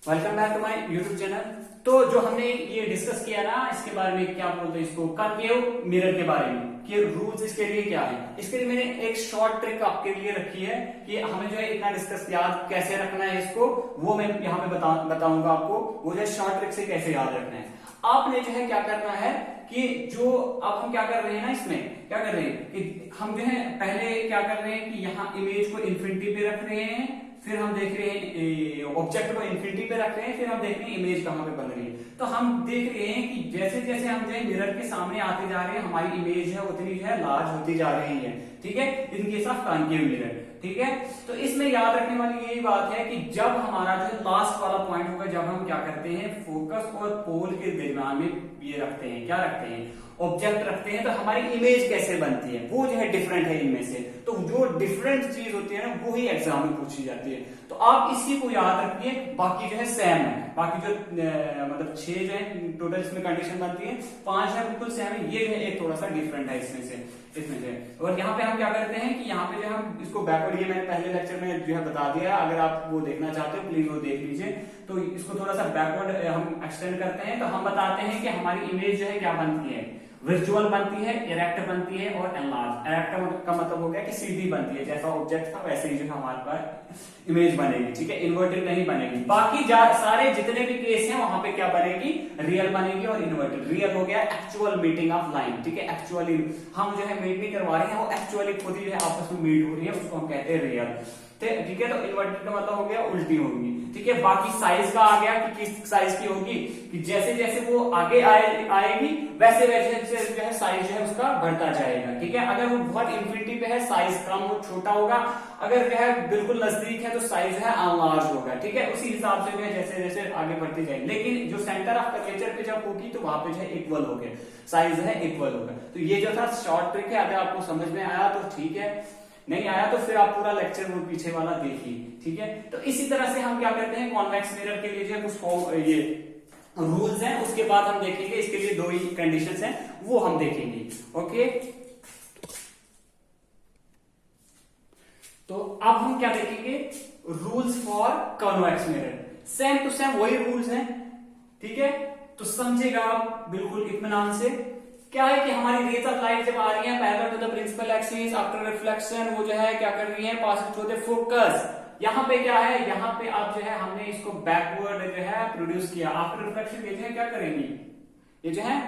Welcome back to my YouTube channel. तो जो हमने ये डिस्कस किया ना, इसके बारे में क्या बोलते हैं, इसको कॉन्केव मिरर के बारे में कि रूल्स इसके लिए क्या है। इसके लिए मैंने एक शॉर्ट ट्रिक आपके लिए रखी है कि हमें जो है इतना डिस्कस याद कैसे रखना है इसको, वो मैं यहाँ पे बताऊंगा आपको। वो जो है शॉर्ट ट्रिक से कैसे याद रखना है। आपने जो है क्या करना है कि जो अब हम क्या कर रहे हैं ना, इसमें क्या कर रहे हैं कि हम जो है पहले क्या कर रहे हैं कि यहाँ इमेज को इन्फिनिटी पे रख रहे हैं, फिर हम देख रहे हैं ऑब्जेक्ट को इन्फिनिटी पे रख रहे हैं, फिर हम देख रहे हैं इमेज कहां पे बन रही है। तो हम देख रहे हैं कि जैसे जैसे हम जो है मिरर के सामने आते जा रहे हैं, हमारी इमेज है उतनी जो है लार्ज होती जा रही है। ठीक है, in case of concave mirror. ठीक है, तो इसमें याद रखने वाली यही बात है कि जब हमारा जो लास्ट वाला पॉइंट होगा, जब हम क्या करते हैं फोकस और पोल के दरमियान में ये रखते हैं, क्या रखते हैं, ऑब्जेक्ट रखते हैं, तो हमारी इमेज कैसे बनती है वो जो है डिफरेंट है इनमें से। तो जो डिफरेंट चीज होती है ना, वो ही एग्जाम में पूछी जाती है। तो आप इसी को याद रखिए, बाकी जो है सेम है। बाकी जो मतलब 6 जो है टोटल इसमें कंडीशन बनती है, 5 है बिल्कुल सेम है, ये जो है एक थोड़ा सा डिफरेंट है इसमें से। और यहाँ पे हम क्या करते हैं कि यहाँ पे जो हम इसको बैकवर्ड, ये मैंने पहले लेक्चर में जो है बता दिया है, अगर आप वो देखना चाहते हो प्लीज वो देख लीजिए। तो इसको थोड़ा सा बैकवर्ड हम एक्सटेंड करते हैं, तो हम बताते हैं कि हमारी इमेज जो है क्या बनती है, वर्चुअल बनती है, इरेक्ट बनती है और एनलार्ज। इरेक्ट का मतलब हो गया कि सीधी बनती है, जैसा ऑब्जेक्ट था वैसे ही जो है हमारे पास इमेज बनेगी। ठीक है, इन्वर्टेड नहीं बनेगी। बाकी सारे जितने भी केस हैं वहां पे क्या बनेगी, रियल बनेगी और इन्वर्टेड। रियल हो गया एक्चुअल मीटिंग ऑफ लाइन। ठीक है, एक्चुअली हम जो है मीट नहीं करवा रहे हैं, वो एक्चुअली खुद ही जो है आपस में मीट हो रही है, उसको हम कहते हैं रियल। ठीक है, तो इन्वर्टेड का मतलब हो गया उल्टी होगी। ठीक है, बाकी साइज का आ गया कि किस साइज की होगी, कि जैसे जैसे वो आगे आएगी वैसे वैसे जो है साइज जो है उसका बढ़ता जाएगा। ठीक है, अगर वो बहुत इन्फिनिटी पे है साइज कम छोटा होगा, अगर जो है बिल्कुल नजदीक है तो साइज है अनलार्ज होगा। ठीक है, उसी हिसाब से जो है जैसे जैसे आगे बढ़ती जाएगी। लेकिन जो सेंटर ऑफ कर्वेचर पे जब होगी तो वहां पे जो है इक्वल हो गया, साइज है इक्वल होगा। तो ये जो था शॉर्ट ट्रिक है, अगर आपको समझ में आया तो ठीक है, नहीं आया तो फिर आप पूरा लेक्चर वो पीछे वाला देखिए। ठीक है, तो इसी तरह से हम क्या करते हैं कॉन्वेक्स मिरर के लिए जो कुछ ये रूल्स हैं, उसके बाद हम देखेंगे इसके लिए 2 ही कंडीशंस हैं, वो हम देखेंगे। ओके, तो अब हम क्या देखेंगे, rules for convex mirror. Same to same वही रूल्स हैं। ठीक है, तो समझेगा आप बिल्कुल इत्मीनान से। क्या है कि हमारी रेज ऑफ लाइट जब आ रही है parallel to the principal axis after reflection, वो जो है क्या कर रही है, पासिंग थ्रू द फोकस। यहाँ पे क्या है, यहाँ पे आप जो है हमने इसको बैकवर्ड जो है प्रोड्यूस किया। आफ्टर रिफ्लेक्शन ये जो है क्या करेंगी, ये जो है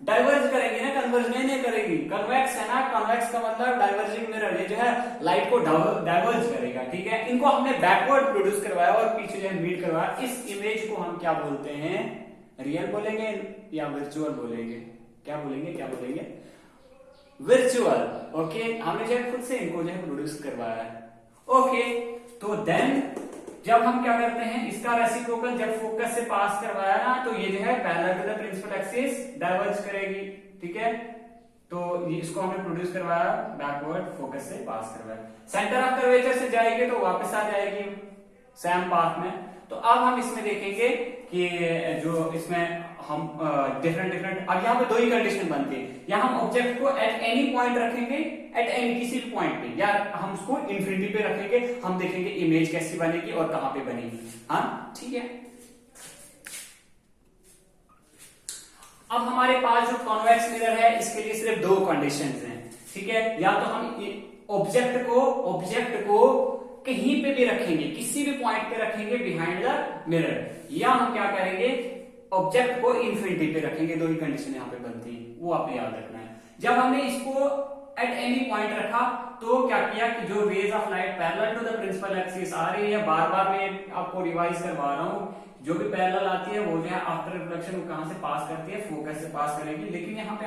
डाइवर्ज करेंगी ना, कन्वर्ज नहीं करेगी। कन्वेक्स है ना, कन्वेक्स का मतलब डाइवर्जिंग मिरर, ये जो है लाइट को डाइवर्ज करेगा। ठीक है, इनको हमने बैकवर्ड प्रोड्यूस करवाया और पीछे जो है मीट करवाया। इस इमेज को हम क्या बोलते हैं, रियल बोलेंगे या वर्चुअल बोलेंगे, क्या बोलेंगे, क्या बोलेंगे, वर्चुअल। ओके, हमने जो खुद से इनको जो है प्रोड्यूस करवाया है। ओके, तो देन जब हम क्या करते हैं, इसका रेसिप्रोकल जब फोकस से पास करवाया ना, तो ये जो है parallel to the principal axis diverge करेगी। ठीक है, तो ये इसको हमने प्रोड्यूस करवाया, बैकवर्ड फोकस से पास करवाया, सेंटर ऑफ कर्वेचर से जाएगी तो वापस आ जाएगी सेम पाथ में। तो अब हम इसमें देखेंगे कि जो इसमें हम डिफरेंट अब यहाँ पे 2 ही कंडीशन बनती है। या हम ऑब्जेक्ट को एट एनी पॉइंट रखेंगे, एट एनी किसी भी पॉइंट पे, या हम उसको इन्फिनिटी पे रखेंगे। हम देखेंगे इमेज कैसी बनेगी और कहां पे बनेगी। हाँ, ठीक है। अब हमारे पास जो कॉन्वेक्स मिरर है, इसके लिए सिर्फ 2 कंडीशंस हैं। ठीक है, या तो हम ऑब्जेक्ट को कहीं पे भी रखेंगे, किसी भी पॉइंट पे रखेंगे बिहाइंड द मिरर, या हम क्या करेंगे ऑब्जेक्ट को इन्फिनिटी पे रखेंगे। 2 ही कंडीशन यहाँ पे बनती है, वो आपको याद रखना है। जब हमने इसको एट एनी पॉइंट रखा तो क्या किया कि जो rays of light parallel to the principal axis आ रही है, बार बार मैं आपको रिवाइज करवा रहा हूं, जो भी पैरेलल आती है वो जो है आफ्टर रिफ्लेक्शन वो कहां से पास करती है, फोकस से पास करेगी। लेकिन यहाँ पे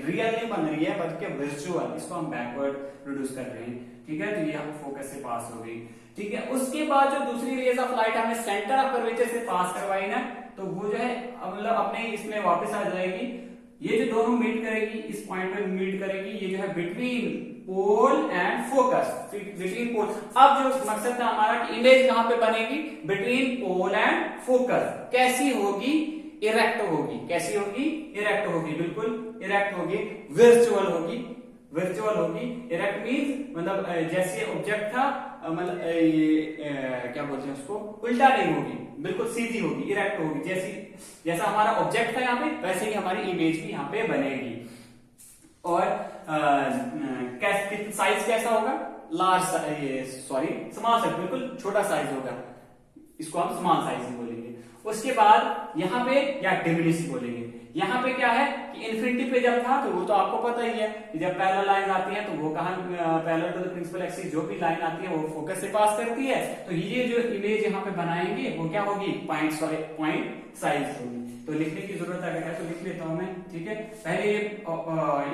रियल नहीं बन रही है बल्कि वर्चुअल, इसको हम बैकवर्ड प्रोड्यूस कर रहे हैं। ठीक है, तो ये हम फोकस से पास हो गई। ठीक है, उसके बाद जो दूसरी रेज ऑफ लाइट हमने सेंटर ऑफ कर्वेचर से पास करवाई ना, तो वो जो है मतलब अपने इसमें वापस आ जाएगी। ये जो दोनों मीट करेगी, इस पॉइंट पे मीट करेगी, ये जो है between pole and focus, between pole. अब जो मकसद था हमारा कि इमेज कहां पे बनेगी, बिटवीन पोल एंड फोकस। कैसी होगी, इरेक्ट होगी। कैसी होगी, इरेक्ट होगी, बिल्कुल इरेक्ट होगी, वर्चुअल होगी। वर्चुअल होगी, इरेक्ट मीन्स मतलब जैसे ऑब्जेक्ट था, मतलब क्या बोलते हैं उसको, उल्टा नहीं होगी। बिल्कुल सीधी होगी, इरेक्ट होगी, जैसा हमारा ऑब्जेक्ट है यहाँ पे वैसे ही हमारी इमेज भी यहाँ पे बनेगी। और साइज कैसा होगा, लार्ज, सॉरी स्मॉल साइज, बिल्कुल छोटा साइज होगा, इसको हम स्मॉल साइज बोलेंगे। उसके बाद यहाँ पे या डिमिनिश बोलेंगे। यहाँ पे क्या है कि इन्फिनिटी पे जब था तो वो तो आपको पता ही है कि जब पैरेलल लाइन आती है तो वो कहां, parallel to the principal axis जो भी लाइन आती है वो फोकस से पास करती है, तो ये जो इमेज यहाँ पे बनाएंगे वो क्या होगी, पॉइंट साइज होगी। तो लिखने की जरूरत अगर है तो लिख लेता हूं मैं, ठीक है। पहले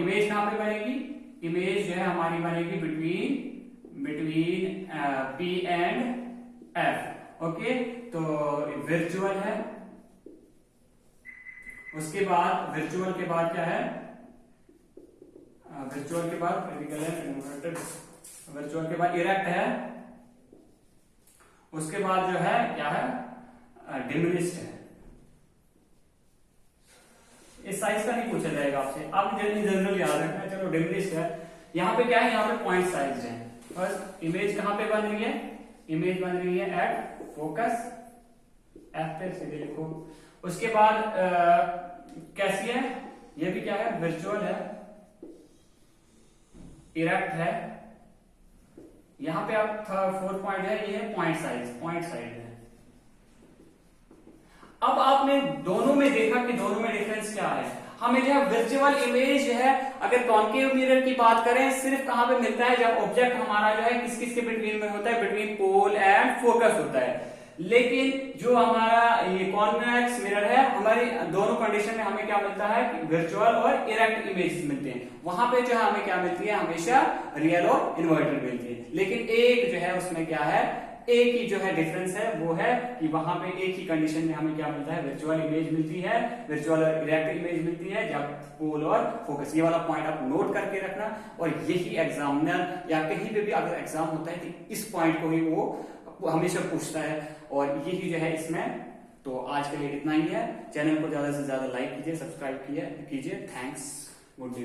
इमेज कहां पे बनेगी, इमेज जो है हमारी बनेगी between P and F, okay. तो वर्चुअल है, उसके बाद वर्चुअल के बाद क्या है, वर्चुअल के बाद वर्चुअल के बाद इरेक्ट है, उसके बाद जो है क्या है, डिमिनिश्ड है। इस साइज का नहीं पूछा जाएगा आपसे, आप जनरल याद रखना है। चलो डिमिनिश्ड है, यहाँ पे क्या है, यहाँ पे पॉइंट साइज है। बस इमेज कहां पे बन रही है, इमेज बन रही है एट फोकस F पे, सीधे लिखो। उसके बाद कैसी है, ये भी क्या है, वर्चुअल है, इरेक्ट है। यहां पे आप 4 पॉइंट है, ये है पॉइंट साइज है। अब आपने दोनों में देखा कि दोनों में डिफरेंस क्या है। हमें जो है वर्चुअल इमेज है, अगर कॉन्केव मिरर की बात करें, सिर्फ कहां पे मिलता है, जब ऑब्जेक्ट हमारा जो है किस किस के बिटवीन में होता है, बिटवीन पोल एंड फोकस होता है। लेकिन जो हमारा ये कॉन्वेक्स मिरर है, हमारी दोनों कंडीशन में हमें क्या मिलता है कि वर्चुअल और इरेक्ट इमेजेस मिलते हैं। वहां पे जो है हमें क्या मिलती है, हमेशा रियल और इन्वर्टेड मिलती है। लेकिन एक जो है उसमें क्या है, एक ही जो है डिफरेंस है, वो है कि वहां पे एक ही कंडीशन में हमें क्या मिलता है, वर्चुअल इमेज मिलती है, वर्चुअल और इरेक्ट इमेज मिलती है, जब पोल और फोकस। ये वाला पॉइंट आप नोट करके रखना, और यही एग्जामिनर या कहीं पे भी अगर एग्जाम होता है कि इस पॉइंट को ही वो हमेशा पूछता है, और यही जो है इसमें। तो आज के लिए इतना ही है। चैनल को ज्यादा से ज्यादा लाइक कीजिए, सब्सक्राइब कीजिए। Thanks, good day.